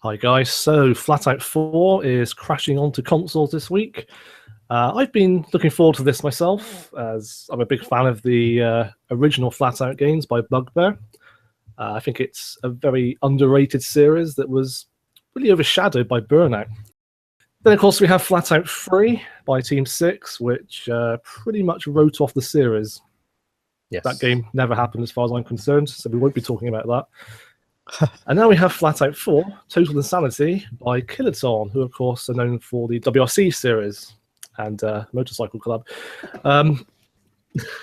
Hi guys, so Flatout 4 is crashing onto consoles this week. I've been looking forward to this myself, as I'm a big fan of the original Flatout games by Bugbear. I think it's a very underrated series that was really overshadowed by Burnout. Then, of course, we have Flatout 3 by Team 6, which pretty much wrote off the series. Yes. That game never happened as far as I'm concerned, so we won't be talking about that. And now we have Flatout 4, Total Insanity by Kiloton, who, of course, are known for the WRC series and Motorcycle Club.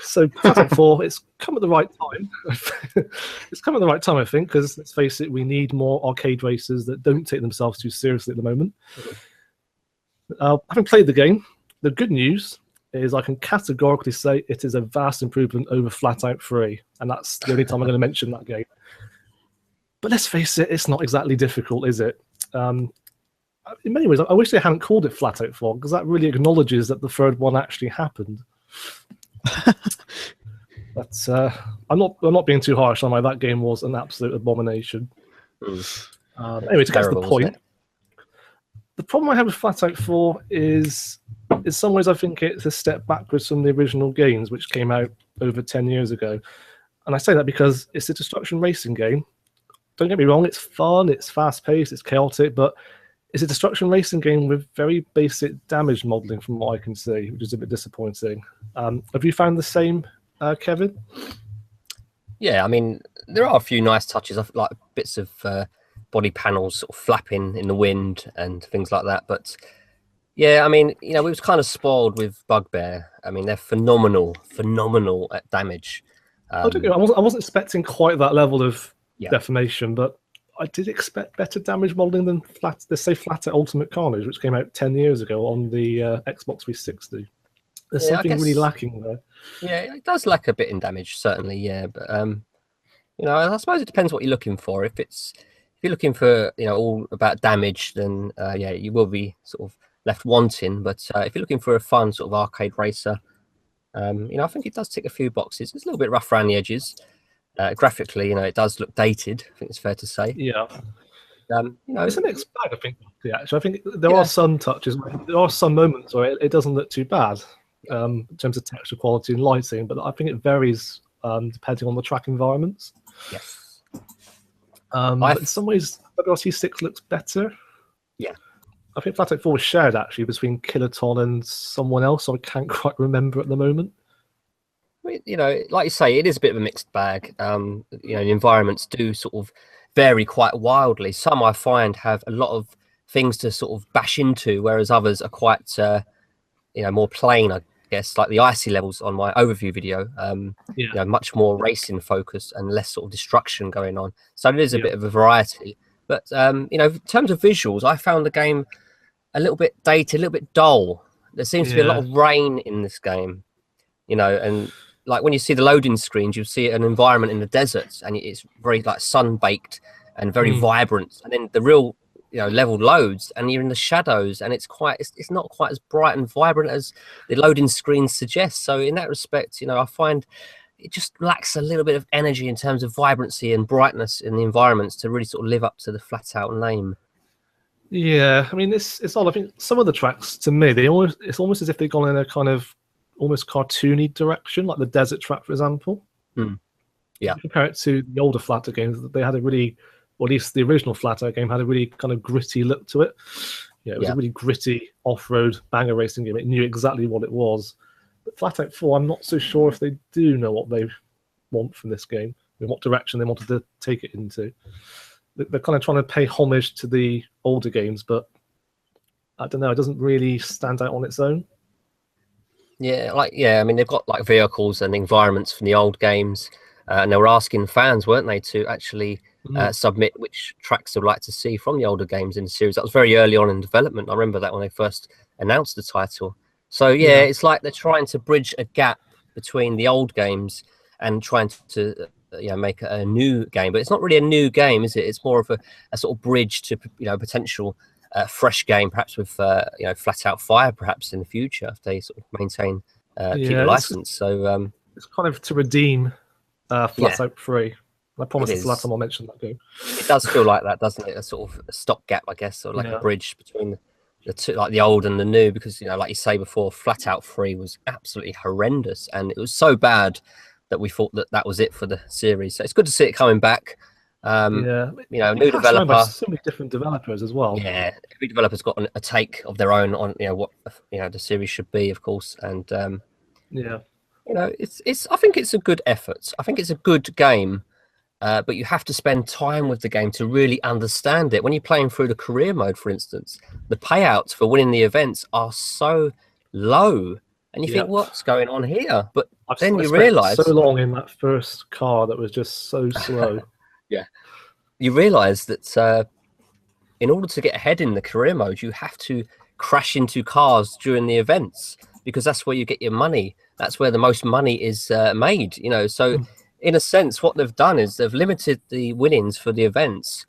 So Flatout 4, it's come at the right time. It's come at the right time, I think, because let's face it, we need more arcade racers that don't take themselves too seriously at the moment. Having played the game, the good news is I can categorically say it is a vast improvement over Flatout 3, and that's the only time I'm going to mention that game. But let's face it, it's not exactly difficult, is it? In many ways, I wish they hadn't called it Flatout 4, because that really acknowledges that the third one actually happened. But I'm not being too harsh on why that game was an absolute abomination. Anyway, to get to the point, the problem I have with Flatout 4 is, in some ways, I think it's a step backwards from the original games, which came out over 10 years ago. And I say that because it's a destruction racing game. Don't get me wrong, it's fun, it's fast-paced, it's chaotic, but it's a destruction racing game with very basic damage modeling from what I can see, which is a bit disappointing. Have you found the same, Kevin? Yeah, I mean, there are a few nice touches, like bits of body panels sort of flapping in the wind and things like that. But yeah, I mean, we was kind of spoiled with Bugbear. I mean, they're phenomenal at damage. I wasn't expecting quite that level of defamation, but I did expect better damage modeling than Flatout Ultimate Carnage, which came out 10 years ago on the Xbox 360. There's something really lacking there. Yeah, it does lack a bit in damage, certainly. Yeah, but I suppose it depends what you're looking for. If you're looking for all about damage, then yeah, you will be sort of left wanting. But if you're looking for a fun sort of arcade racer, I think it does tick a few boxes. It's a little bit rough around the edges. Graphically, it does look dated. I think it's fair to say. Yeah. It's a mixed bag, I think. Yeah, actually, I think there are some touches. There are some moments where it doesn't look too bad in terms of texture quality and lighting, but I think it varies depending on the track environments. Yes. But in some ways, WRC 6 looks better. Yeah. I think Flatout 4 was shared actually between Kiloton and someone else. So I can't quite remember at the moment. Like you say, it is a bit of a mixed bag. The environments do sort of vary quite wildly. Some I find have a lot of things to sort of bash into, whereas others are quite, more plain, I guess, like the icy levels on my overview video. Much more racing focus and less sort of destruction going on. So it is a bit of a variety. But in terms of visuals, I found the game a little bit dated, a little bit dull. There seems to be a lot of rain in this game, and like when you see the loading screens, you see an environment in the desert, and it's very like sun-baked and very vibrant. And then the real, level loads, and you're in the shadows, and it's not quite as bright and vibrant as the loading screens suggest. So in that respect, I find it just lacks a little bit of energy in terms of vibrancy and brightness in the environments to really sort of live up to the Flatout name. Yeah, I mean, it's odd. I think some of the tracks, to me, it's almost as if they've gone in a kind of almost cartoony direction, like the desert track, for example. Yeah. Compare it to the older Flatout games, they had a really, or at least the original Flatout game had a really kind of gritty look to it. It was a really gritty off-road banger racing game. It knew exactly what it was. But Flatout 4, I'm not so sure if they do know what they want from this game, in what direction they wanted to take it into. They're kind of trying to pay homage to the older games, but I don't know, it doesn't really stand out on its own. I mean, they've got like vehicles and environments from the old games, and they were asking fans, weren't they, to actually submit which tracks they'd like to see from the older games in the series. That was very early on in development. I remember that when they first announced the title. So it's like they're trying to bridge a gap between the old games and trying to make a new game. But it's not really a new game, is it? It's more of a sort of bridge to potential fresh game, perhaps with Flatout 5, perhaps in the future if they sort of maintain keep the license. So it's kind of to redeem Flatout 3. I promise it's the last time I'll mention that game. It does feel like that, doesn't it? A sort of a stopgap, I guess, or like a bridge between the two, like the old and the new, because, you know, like you say before, Flatout 3 was absolutely horrendous, and it was so bad that we thought that that was it for the series. So it's good to see it coming back. You know, new developer, so many different developers as well. Yeah, every developer's got a take of their own on, you know, what, you know, the series should be, of course. And you know, it's I think it's a good effort. I think it's a good game. But you have to spend time with the game to really understand it. When you're playing through the career mode, for instance, the payouts for winning the events are so low, and you think, what's going on here? But then you realise so long in that first car that was just so slow. You realise that in order to get ahead in the career mode, you have to crash into cars during the events, because that's where you get your money. That's where the most money is made. You know, so. In a sense, what they've done is they've limited the winnings for the events,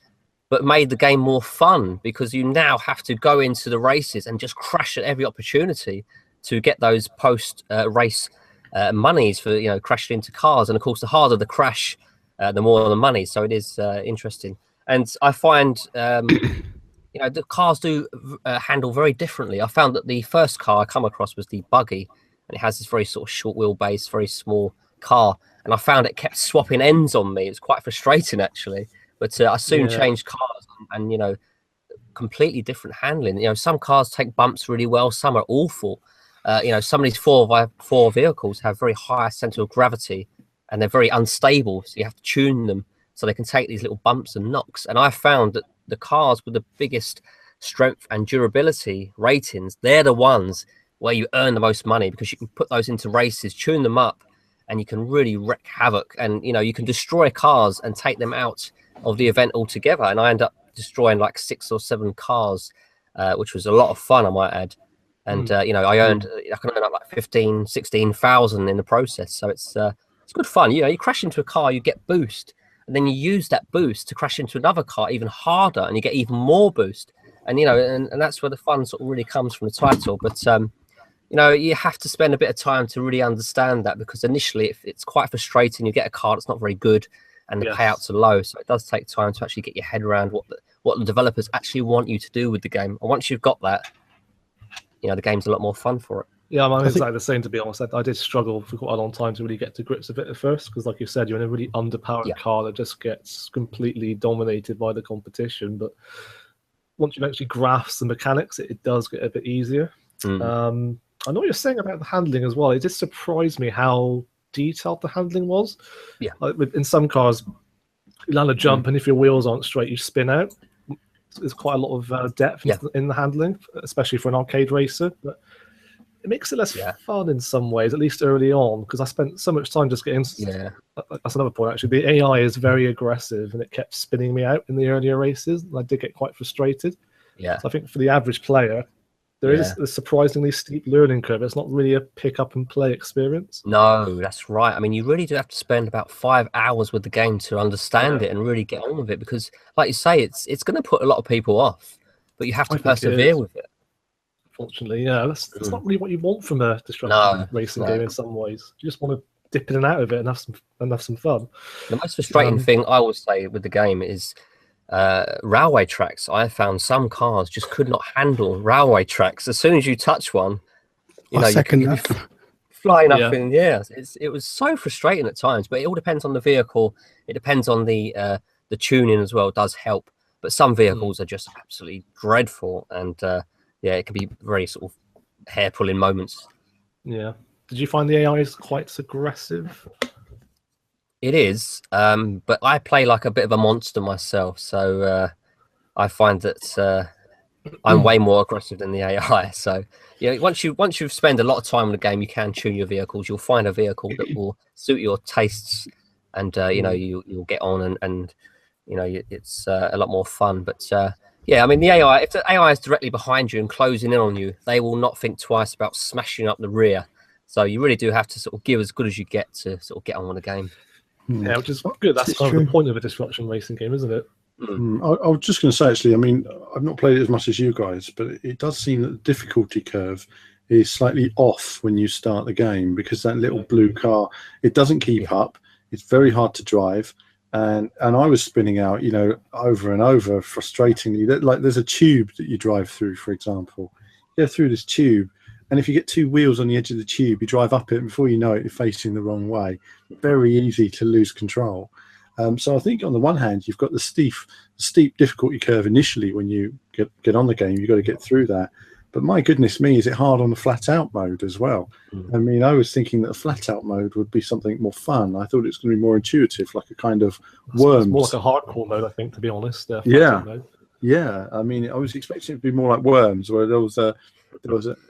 but made the game more fun, because you now have to go into the races and just crash at every opportunity to get those post-race monies for, you know, crashing into cars. And of course, the harder the crash, the more the money. So it is interesting. And I find, you know, the cars do handle very differently. I found that the first car I come across was the buggy, and it has this very sort of short wheelbase, very small car. And I found it kept swapping ends on me. It was quite frustrating, actually. But I soon changed cars, and, you know, completely different handling. You know, some cars take bumps really well, some are awful. You know, some of these 4x4 vehicles have very high center of gravity, and they're very unstable. So you have to tune them so they can take these little bumps and knocks. And I found that the cars with the biggest strength and durability ratings, they're the ones where you earn the most money, because you can put those into races, tune them up, and you can really wreak havoc. And, you know, you can destroy cars and take them out of the event altogether. And I end up destroying like 6 or 7 cars, which was a lot of fun, I might add. And you know, I can earn up like 15, 16,000 in the process. So it's good fun. You know, you crash into a car, you get boost, and then you use that boost to crash into another car even harder, and you get even more boost. And, you know, and that's where the fun sort of really comes from the title. But you know, you have to spend a bit of time to really understand that, because initially it's quite frustrating. You get a car that's not very good, and the payouts are low. So it does take time to actually get your head around what the developers actually want you to do with the game. And once you've got that, you know, the game's a lot more fun for it. Yeah, I'm exactly the same, to be honest. I did struggle for quite a long time to really get to grips with it at first, because, like you said, you're in a really underpowered car that just gets completely dominated by the competition. But once you actually grasp the mechanics, it does get a bit easier. I know what you're saying about the handling as well. It just surprised me how detailed the handling was. Yeah. Like in some cars, you land a jump, and if your wheels aren't straight, you spin out. There's quite a lot of depth in the handling, especially for an arcade racer. But it makes it less fun in some ways, at least early on, because I spent so much time just getting... That's another point, actually. The AI is very aggressive, and it kept spinning me out in the earlier races, and I did get quite frustrated. So I think for the average player, there is a surprisingly steep learning curve. It's not really a pick up and play experience. No, that's right. I mean, you really do have to spend about 5 hours with the game to understand it and really get on with it, because, like you say, it's going to put a lot of people off, but you have to persevere with it. Unfortunately, that's not really what you want from a destructive racing game in some ways. You just want to dip in and out of it and have some fun. The most frustrating thing I would say with the game is railway tracks. I found some cars just could not handle railway tracks. As soon as you touch one, you know, you'd be flying up in the air. It was so frustrating at times, but it all depends on the vehicle. It depends on the tuning as well. It does help, but some vehicles are just absolutely dreadful, and it can be very sort of hair-pulling moments. Yeah. Did you find the AI is quite aggressive? It is, but I play like a bit of a monster myself, so I find that I'm way more aggressive than the AI. So yeah, once you've spent a lot of time in the game, you can tune your vehicles. You'll find a vehicle that will suit your tastes, and you know, you'll get on, and you know, it's a lot more fun. But yeah, I mean, the AI, if the AI is directly behind you and closing in on you, they will not think twice about smashing up the rear. So you really do have to sort of give as good as you get to sort of get on with the game. Yeah, which is good. That's kind of the point of a disruption racing game, isn't it? I was just going to say, actually, I mean, I've not played it as much as you guys, but it does seem that the difficulty curve is slightly off when you start the game, because that little blue car, it doesn't keep up. It's very hard to drive. and I was spinning out, you know, over and over, frustratingly. Like there's a tube that you drive through, for example. You go through this tube, and if you get two wheels on the edge of the tube, you drive up it, and before you know it, you're facing the wrong way. Very easy to lose control. So I think on the one hand, you've got the steep difficulty curve initially when you get on the game. You've got to get through that. But my goodness me, is it hard on the flat out mode as well? I mean, I was thinking that a flat out mode would be something more fun. I thought it was going to be more intuitive, like a kind of Worms. It's more like a hardcore mode, I think, to be honest. Yeah. I mean, I was expecting it to be more like Worms, where there was an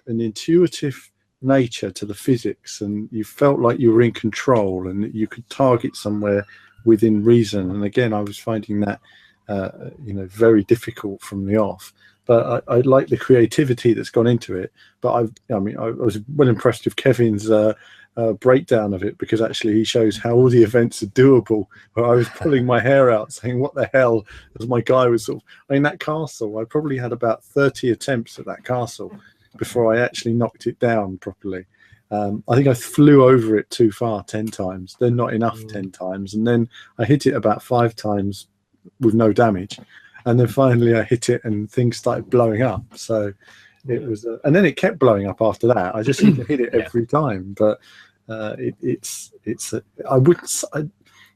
intuitive nature to the physics, and you felt like you were in control, and you could target somewhere within reason. And again, I was finding that very difficult from the off. But I like the creativity that's gone into it. But I was well impressed with Kevin's breakdown of it, because actually he shows how all the events are doable. Where I was pulling my hair out, saying, "What the hell?" As my guy was that castle. I probably had about 30 attempts at that castle before I actually knocked it down properly. I think I flew over it too far 10 times. Then not enough 10 times, and then I hit it about 5 times with no damage. And then finally I hit it and things started blowing up. So it was, and then it kept blowing up after that. I just seemed to hit it every time. But the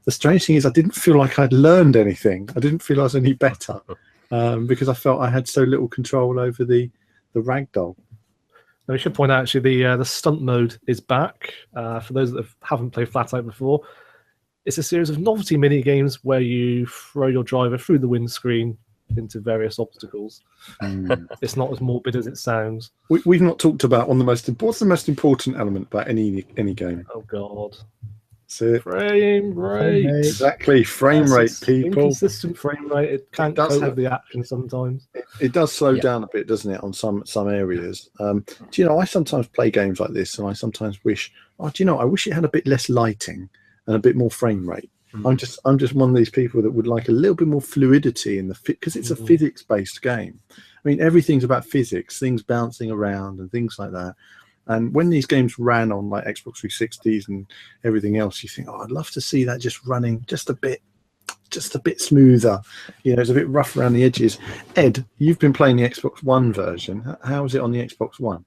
strange thing is I didn't feel like I'd learned anything. I didn't feel I was any better because I felt I had so little control over the ragdoll. Now, we should point out actually the stunt mode is back. For those that haven't played Flatout before, it's a series of novelty mini games where you throw your driver through the windscreen into various obstacles. It's not as morbid as it sounds. We've not talked about what's the most important element about any game? Oh God. So frame rate. Exactly, frame rate, people. Inconsistent frame rate. It can't cope with the action sometimes. It does slow down a bit, doesn't it, on some areas? Do you know, I sometimes play games like this, and I sometimes wish, I wish it had a bit less lighting and a bit more frame rate. I'm just one of these people that would like a little bit more fluidity in the because it's a physics-based game. I mean, everything's about physics, things bouncing around and things like that. And when these games ran on like Xbox 360s and everything else, you think, I'd love to see that just running just a bit smoother. You know, it's a bit rough around the edges. Ed, you've been playing the Xbox One version. How is it on the Xbox One?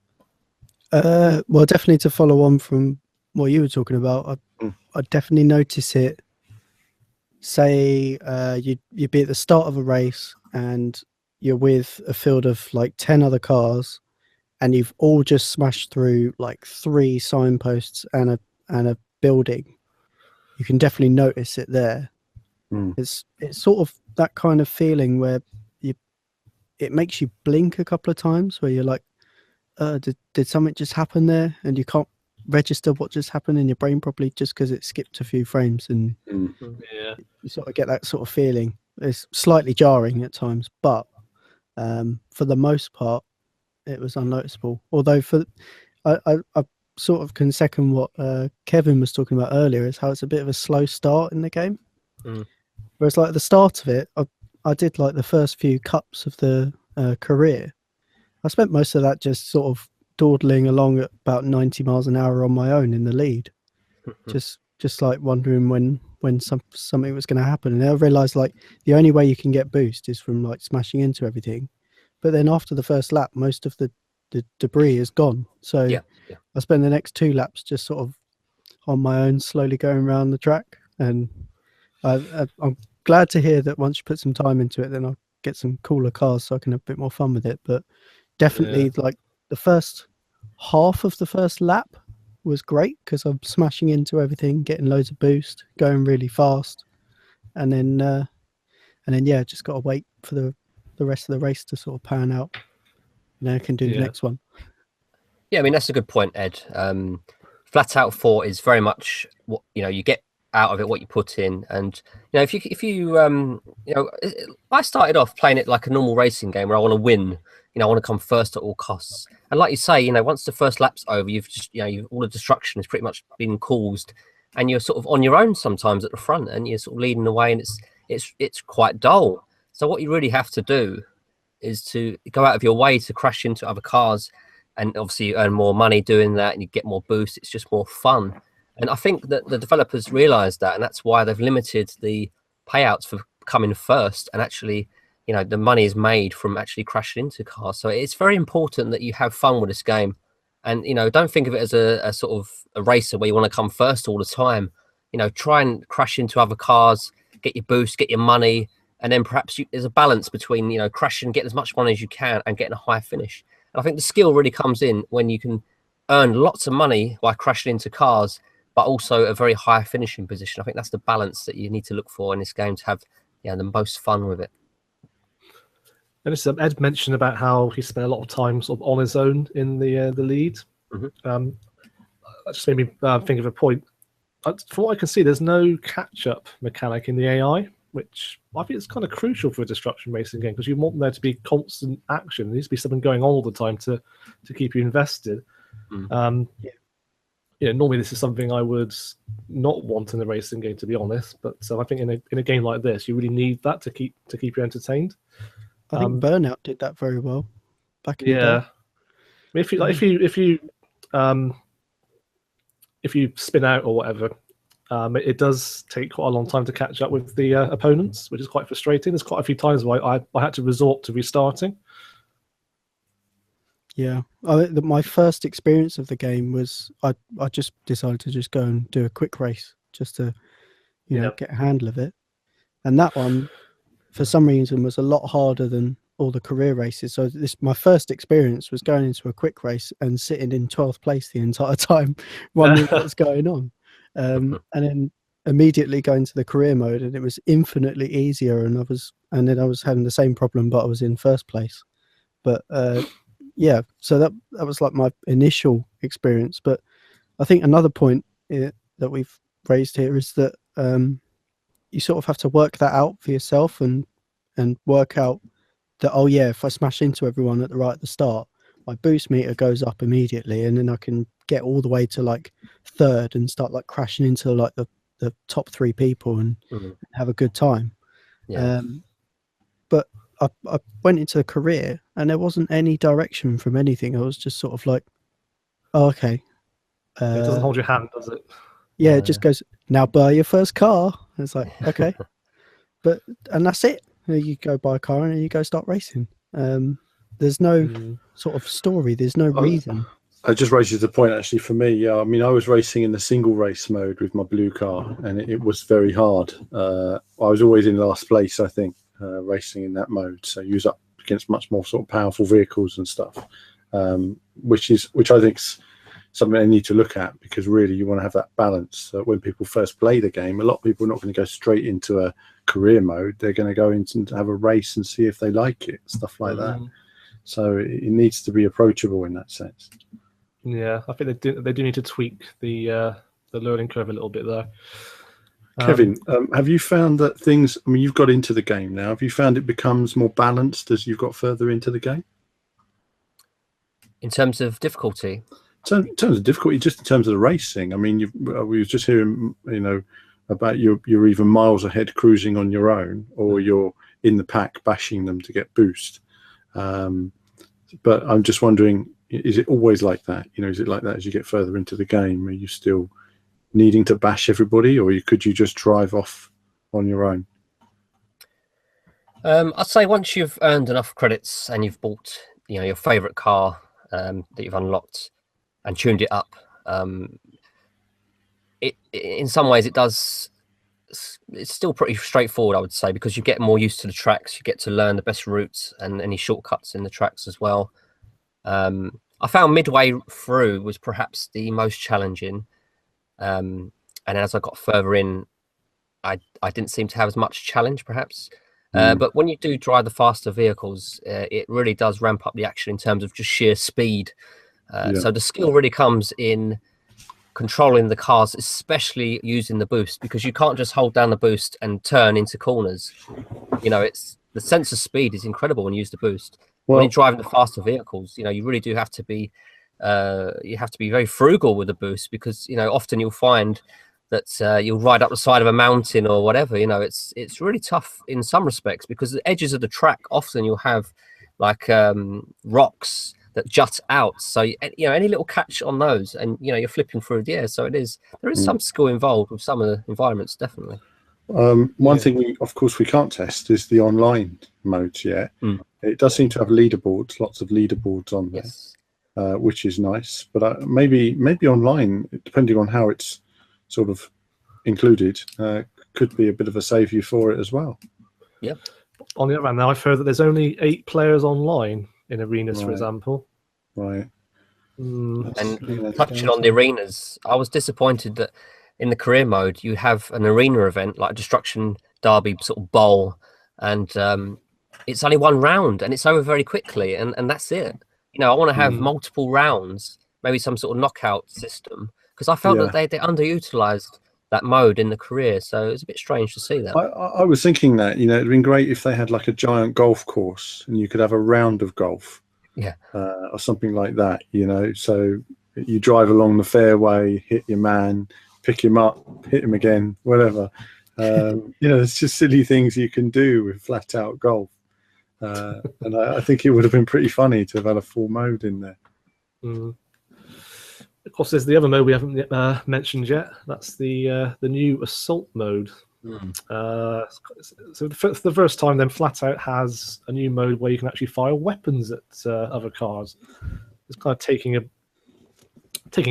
Well, definitely to follow on from what you were talking about, I definitely notice it. Say you'd be at the start of a race and you're with a field of like 10 other cars, and you've all just smashed through like 3 signposts and a building. You can definitely notice it there. It's sort of that kind of feeling where it makes you blink a couple of times, where you're like, did something just happen there? And you can't register what just happened in your brain properly just because it skipped a few frames, and you sort of get that sort of feeling. It's slightly jarring at times, but for the most part it was unnoticeable. Although I sort of can second what Kevin was talking about earlier, is how it's a bit of a slow start in the game. Whereas like at the start of it, I did like the first few cups of the career. I spent most of that just sort of dawdling along at about 90 miles an hour on my own in the lead, just like wondering when something was going to happen. And I realized like the only way you can get boost is from like smashing into everything. But then after the first lap, most of the debris is gone. So I spent the next 2 laps just sort of on my own, slowly going around the track. And I'm glad to hear that once you put some time into it, then I'll get some cooler cars so I can have a bit more fun with it. But definitely like the first half of the first lap was great because I'm smashing into everything, getting loads of boost, going really fast. And then just got to wait for the rest of the race to sort of pan out. Now I can do the next one. Yeah, I mean, that's a good point, Ed. Flatout 4 is very much what you get out of it, what you put in. And if you I started off playing it like a normal racing game where I want to win. I want to come first at all costs. And like you say, once the first lap's over, you've just all the destruction has pretty much been caused, and you're sort of on your own sometimes at the front, and you're sort of leading the way, and it's quite dull. So what you really have to do is to go out of your way to crash into other cars, and obviously you earn more money doing that, and you get more boost. It's just more fun. And I think that the developers realized that, and that's why they've limited the payouts for coming first, and actually, you know, the money is made from actually crashing into cars. So it's very important that you have fun with this game, and you know, don't think of it as a sort of a racer where you want to come first all the time. You know, try and crash into other cars, get your boost, get your money, and then perhaps there's a balance between, you know, crashing, getting as much money as you can, and getting a high finish. And I think the skill really comes in when you can earn lots of money by crashing into cars, but also a very high finishing position. I think that's the balance that you need to look for in this game to have, you know, the most fun with it. And this, Ed mentioned about how he spent a lot of time sort of on his own in the lead. That just made me think of a point. From what I can see, there's no catch-up mechanic in the AI, which I think is kind of crucial for a destruction racing game, because you want there to be constant action. There needs to be something going on all the time to keep you invested. Yeah, normally this is something I would not want in a racing game, to be honest. But I think in a game like this, you really need that to keep you entertained. I think Burnout did that very well back in the day. I mean, if you spin out or whatever, it does take quite a long time to catch up with the opponents, which is quite frustrating. There's quite a few times where I had to resort to restarting. Yeah, my first experience of the game was I just decided to just go and do a quick race just to, you know, get a handle of it. And that one, for some reason, was a lot harder than all the career races. So my first experience was going into a quick race and sitting in 12th place the entire time, wondering what's going on. And then immediately going to the career mode, and it was infinitely easier. And then I was having the same problem, but I was in first place. But yeah, so that was like my initial experience. But I think another point that we've raised here is that you sort of have to work that out for yourself and work out that, oh yeah, if I smash into everyone at the start, my boost meter goes up immediately, and then I can get all the way to like third and start like crashing into like the top 3 people and have a good time. But I went into the career and there wasn't any direction from anything. I was just sort of like, oh, okay. It doesn't hold your hand, does it? Yeah, it just goes, now buy your first car. And it's like, okay. And that's it. You go buy a car and you go start racing. There's no sort of story. There's no reason. I just raises the point actually for me. Yeah, I mean, I was racing in the single race mode with my blue car, and it was very hard. I was always in last place, I think, racing in that mode. So you was up against much more sort of powerful vehicles and stuff, which I think is something they need to look at, because really you want to have that balance. When people first play the game, a lot of people are not going to go straight into a career mode. They're going to go into have a race and see if they like it, stuff like that. So it needs to be approachable in that sense. Yeah, I think they do need to tweak the learning curve a little bit there. Kevin, have you found that things, I mean, you've got into the game now, have you found it becomes more balanced as you've got further into the game? In terms of difficulty? In terms of difficulty, just in terms of the racing. I mean, we were just hearing, you know, about you're even miles ahead cruising on your own, or you're in the pack bashing them to get boost. But I'm just wondering, is it always like that? You know, is it like that as you get further into the game? Are you still needing to bash everybody, or could you just drive off on your own? I'd say once you've earned enough credits and you've bought, you know, your favorite car that you've unlocked and tuned it up, it in some ways it's still pretty straightforward, I would say, because you get more used to the tracks. You get to learn the best routes and any shortcuts in the tracks as well. I found midway through was perhaps the most challenging, and as I got further in, I didn't seem to have as much challenge perhaps. But when you do drive the faster vehicles, it really does ramp up the action in terms of just sheer speed. So the skill really comes in controlling the cars, especially using the boost, because you can't just hold down the boost and turn into corners. You know, the sense of speed is incredible when you use the boost. When you're driving the faster vehicles, you know, you really do have to be very frugal with the boost, because, you know, often you'll find that you'll ride up the side of a mountain or whatever. You know, it's really tough in some respects, because the edges of the track, often you'll have like rocks that jut out. So, you know, any little catch on those and, you know, you're flipping through the air. So there is some skill involved with some of the environments, definitely. One thing of course we can't test is the online modes yet. It does seem to have leaderboards, lots of leaderboards on there. Yes. Which is nice, but maybe online, depending on how it's sort of included, could be a bit of a saviour for it as well. Yeah. On the other hand, now I've heard that there's only 8 players online in arenas, for example. Right. And touching on the arenas, I was disappointed that in the career mode you have an arena event like a Destruction Derby sort of bowl, and it's only one round and it's over very quickly, and that's it. You know, I want to have multiple rounds, maybe some sort of knockout system, because I felt that they underutilized that mode in the career. So it's a bit strange to see that. I was thinking that, you know, it'd been great if they had like a giant golf course and you could have a round of golf. Yeah. Or something like that, you know. So you drive along the fairway, hit your man, pick him up, hit him again, whatever. You know, it's just silly things you can do with flat out golf. And I think it would have been pretty funny to have had a full mode in there. Of course, there's the other mode we haven't mentioned yet. That's the new assault mode. So for the first time, then Flatout has a new mode where you can actually fire weapons at other cars. It's kind of taking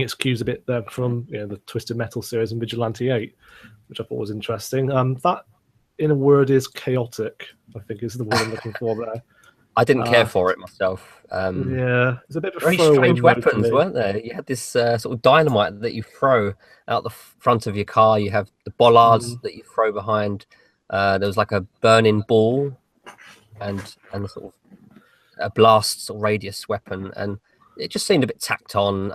its cues a bit there from the Twisted Metal series and Vigilante 8, which I thought was interesting. That, in a word, is chaotic, I think is the word I'm looking for there. I didn't care for it myself. Yeah, it's a bit of a very strange weapons, weren't there? You had this sort of dynamite that you throw out the front of your car. You have the bollards that you throw behind. There was like a burning ball and sort of a blast sort of radius weapon, and it just seemed a bit tacked on.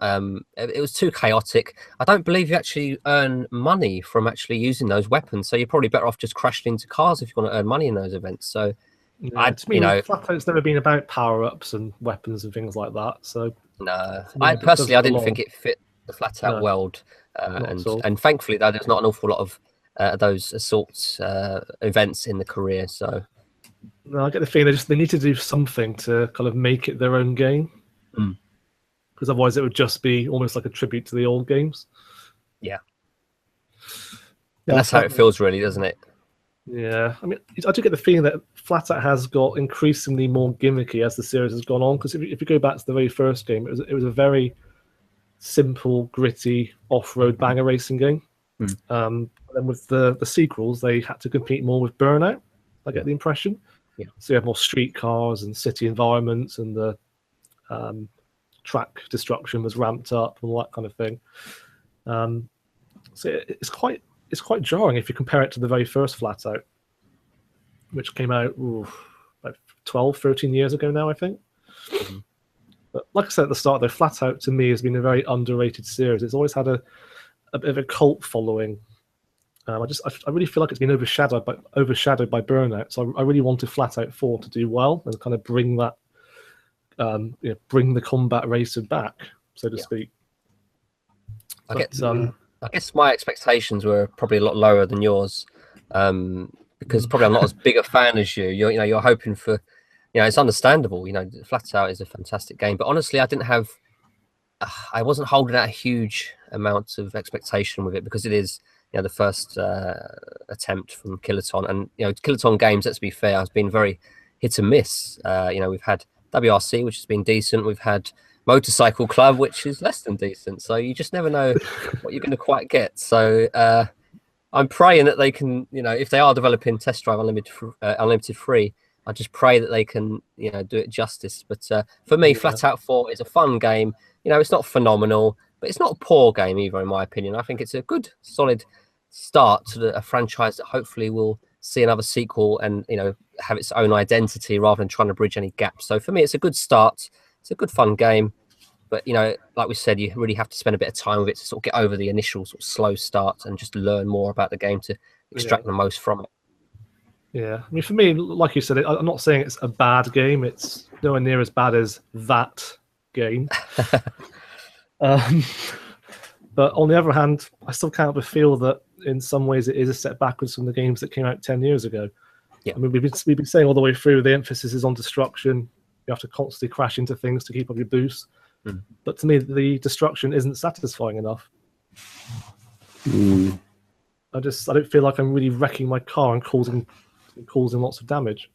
It was too chaotic. I don't believe you actually earn money from actually using those weapons, so you're probably better off just crashing into cars if you want to earn money in those events. So Flatout's never been about power-ups and weapons and things like that. So no, I didn't think it fit the Flatout world, and thankfully though there's not an awful lot of those assault events in the career. So no, I get the feeling they need to do something to kind of make it their own game, because otherwise it would just be almost like a tribute to the old games. Yeah, and that's how it feels, really, doesn't it? Yeah, I mean, I do get the feeling that Flatout has got increasingly more gimmicky as the series has gone on. Because if you go back to the very first game, it was a very simple, gritty off-road banger racing game. And then with the sequels, they had to compete more with Burnout. I get the impression. Yeah. So you have more street cars and city environments, and the track destruction was ramped up and all that kind of thing. So it's quite jarring if you compare it to the very first Flatout, which came out like 12, 13 years ago now, I think. But like I said at the start, though, Flatout to me has been a very underrated series. It's always had a bit of a cult following. I really feel like it's been overshadowed by Burnout. So I really wanted Flatout 4 to do well and kind of bring that, bring the combat racer back, so to speak. I guess my expectations were probably a lot lower than yours, because probably I'm not as big a fan as you. You're hoping for, it's understandable. Flatout is a fantastic game, but honestly, I wasn't holding out a huge amount of expectation with it, because it is, the first attempt from Kiloton, and Kiloton games, let's be fair, has been very hit and miss. We've had WRC, which has been decent. We've had Motorcycle Club, which is less than decent. So you just never know what you're going to quite get. So I'm praying that they can, if they are developing Test Drive Unlimited free, I just pray that they can, do it justice. But for me, Flatout 4 is a fun game. It's not phenomenal, but it's not a poor game either, in my opinion. I think it's a good, solid start to a franchise that hopefully will see another sequel and, have its own identity rather than trying to bridge any gaps. So for me, it's a good start. It's a good, fun game, but like we said, you really have to spend a bit of time with it to sort of get over the initial sort of slow start and just learn more about the game to extract the most from it. Yeah, I mean, for me, like you said, I'm not saying it's a bad game. It's nowhere near as bad as that game. But on the other hand, I still can't but feel that in some ways it is a step backwards from the games that came out 10 years ago. Yeah, I mean, we've been saying all the way through the emphasis is on destruction. You have to constantly crash into things to keep up your boost. But to me, the destruction isn't satisfying enough. I don't feel like I'm really wrecking my car and causing lots of damage.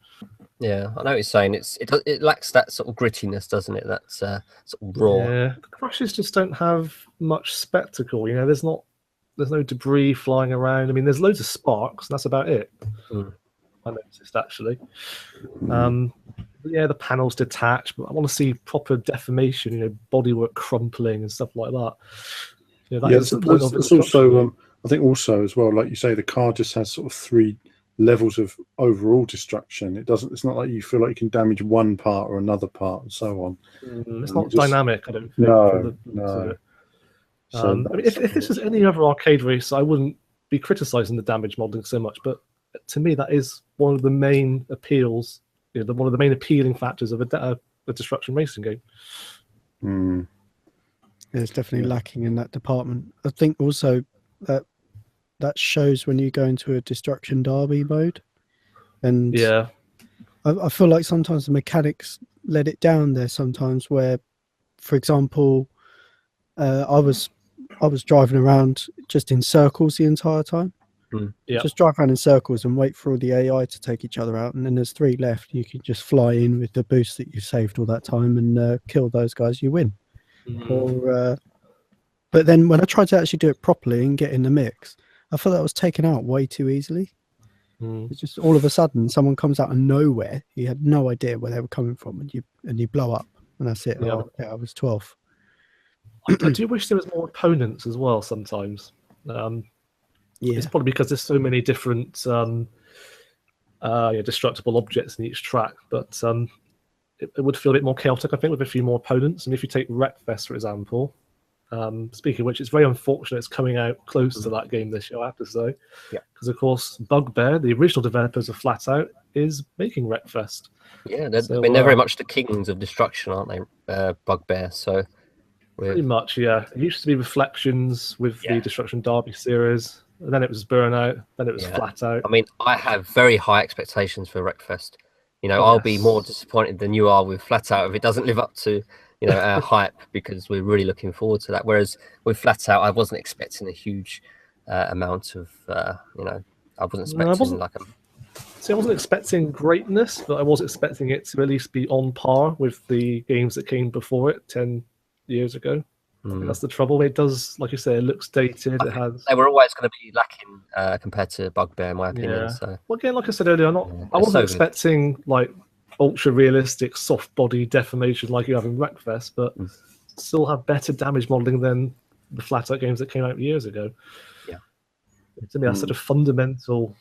Yeah, I know what you're saying. It lacks that sort of grittiness, doesn't it? That's sort of raw. Yeah, the crashes just don't have much spectacle. You know, there's no debris flying around. I mean, there's loads of sparks, and that's about it. I noticed actually. Yeah, the panels detach, but I want to see proper deformation. You know, bodywork crumpling and stuff like that. You know, that is the point of it. It's also, I think, also as well, like you say, the car just has sort of 3 levels of overall destruction. It's not like you feel like you can damage one part or another part and so on. It's not dynamic, I don't think. No. I mean, if this was any other arcade race, I wouldn't be criticizing the damage modeling so much. But to me, that is one of the main appeals. You know, one of the main appealing factors of a destruction racing game. It's definitely lacking in that department. I think also that shows when you go into a destruction derby mode, and yeah, I feel like sometimes the mechanics let it down there. Sometimes where, for example, I was driving around just in circles the entire time. Just drive around in circles and wait for all the AI to take each other out, and then there's 3 left. You can just fly in with the boost that you saved all that time and kill those guys. You win. But then when I tried to actually do it properly and get in the mix, I felt that was taken out way too easily. It's just all of a sudden someone comes out of nowhere. You had no idea where they were coming from, and you blow up, and that's it. Yeah. I was 12. I do wish there was more opponents as well sometimes. It's probably because there's so many different destructible objects in each track, but it would feel a bit more chaotic, I think, with a few more opponents. And if you take Wreckfest, for example, speaking of which, it's very unfortunate it's coming out close to that game this year, I have to say. Yeah. Because, of course, Bugbear, the original developers of Flatout, is making Wreckfest. Yeah, they're very much the kings of destruction, aren't they, Bugbear? So pretty much, yeah. It used to be Reflections with the Destruction Derby series, and then it was Burnout, then it was Flatout. I mean, I have very high expectations for Wreckfest. You know, I'll be more disappointed than you are with Flatout if it doesn't live up to, you know, our hype, because we're really looking forward to that. Whereas with Flatout, I wasn't expecting a huge amount of, you know, I wasn't expecting See, I wasn't expecting greatness, but I was expecting it to at least be on par with the games that came before it 10 years ago. I think that's the trouble. It does, like you say, it looks dated. They were always going to be lacking compared to Bugbear, in my opinion. Yeah. So. Well, again, like I said earlier, I wasn't expecting like ultra realistic soft body deformation like you have in Wreckfest, but still have better damage modeling than the Flatout games that came out years ago. Yeah. To me, that's such a fundamental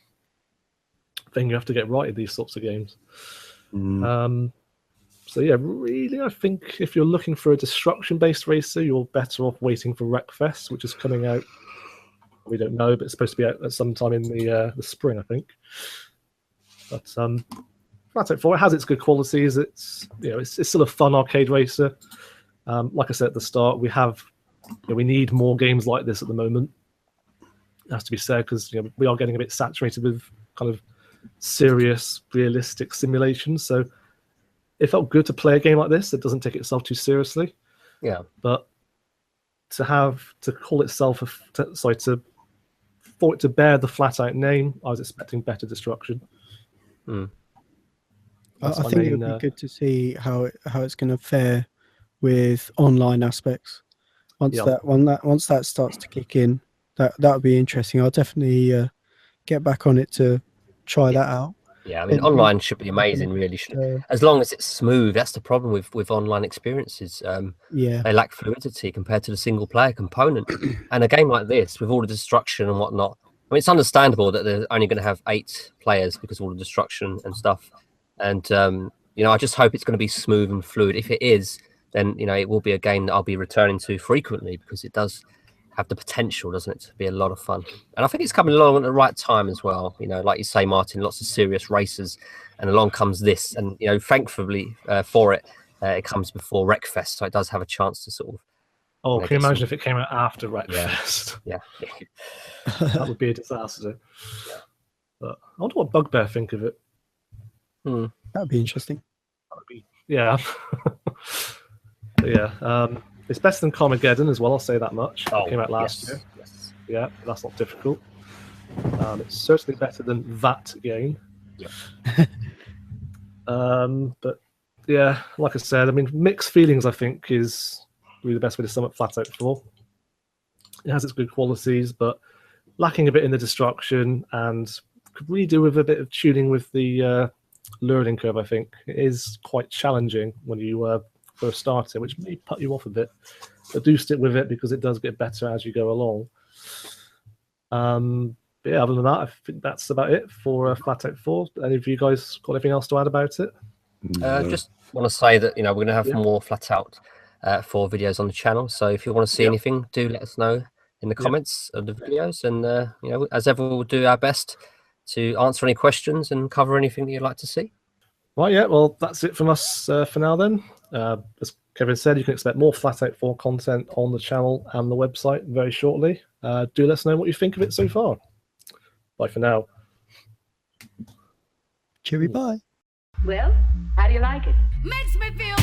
thing you have to get right in these sorts of games. So yeah, really, I think if you're looking for a destruction-based racer, you're better off waiting for Wreckfest, which is coming out. We don't know, but it's supposed to be out at some time in the spring, I think. But Flatout 4, it has its good qualities. It's still a fun arcade racer. Like I said at the start, we need more games like this at the moment. It has to be said, because we are getting a bit saturated with kind of serious, realistic simulations. So it felt good to play a game like this that doesn't take itself too seriously. Yeah. But to call itself for it to bear the Flatout name, I was expecting better destruction. I think it would be good to see how it's going to fare with online aspects. Once that starts to kick in, that would be interesting. I'll definitely get back on it to try that out. Yeah, I mean, online should be amazing, really. As long as it's smooth. That's the problem with online experiences. They lack fluidity compared to the single-player component. And a game like this, with all the destruction and whatnot, I mean, it's understandable that they're only going to have 8 players because of all the destruction and stuff. And, I just hope it's going to be smooth and fluid. If it is, then, it will be a game that I'll be returning to frequently, because it does have the potential, doesn't it, to be a lot of fun. And I think it's coming along at the right time as well. Like you say, Martin, lots of serious races, and along comes this. And, thankfully for it, it comes before Wreckfest, so it does have a chance to sort of... Oh, can you imagine if it came out after Wreckfest? Yeah. That would be a disaster. Yeah. But I wonder what Bugbear think of it. That would be interesting. Yeah. It's better than Carmageddon as well, I'll say that much. It came out last year. Yes. Yeah, that's not difficult. It's certainly better than that game. Yeah. But yeah, like I said, I mean, mixed feelings, I think, is really the best way to sum up Flatout 4. It has its good qualities, but lacking a bit in the destruction, and could really do with a bit of tuning with the learning curve, I think. It is quite challenging when you first start it, which may put you off a bit, but do stick with it because it does get better as you go along. But yeah, other than that, I think that's about it for Flatout 4. Any of you guys got anything else to add about it? Just want to say that, we're going to have more Flatout 4 videos on the channel. So if you want to see anything, do let us know in the comments of the videos. And, as ever, we'll do our best to answer any questions and cover anything that you'd like to see. Right, yeah, well, that's it from us for now then. As Kevin said, you can expect more Flatout 4 content on the channel and the website very shortly. Do let us know what you think of it so far. Bye for now. Cheery bye. Well, how do you like it? Makes me feel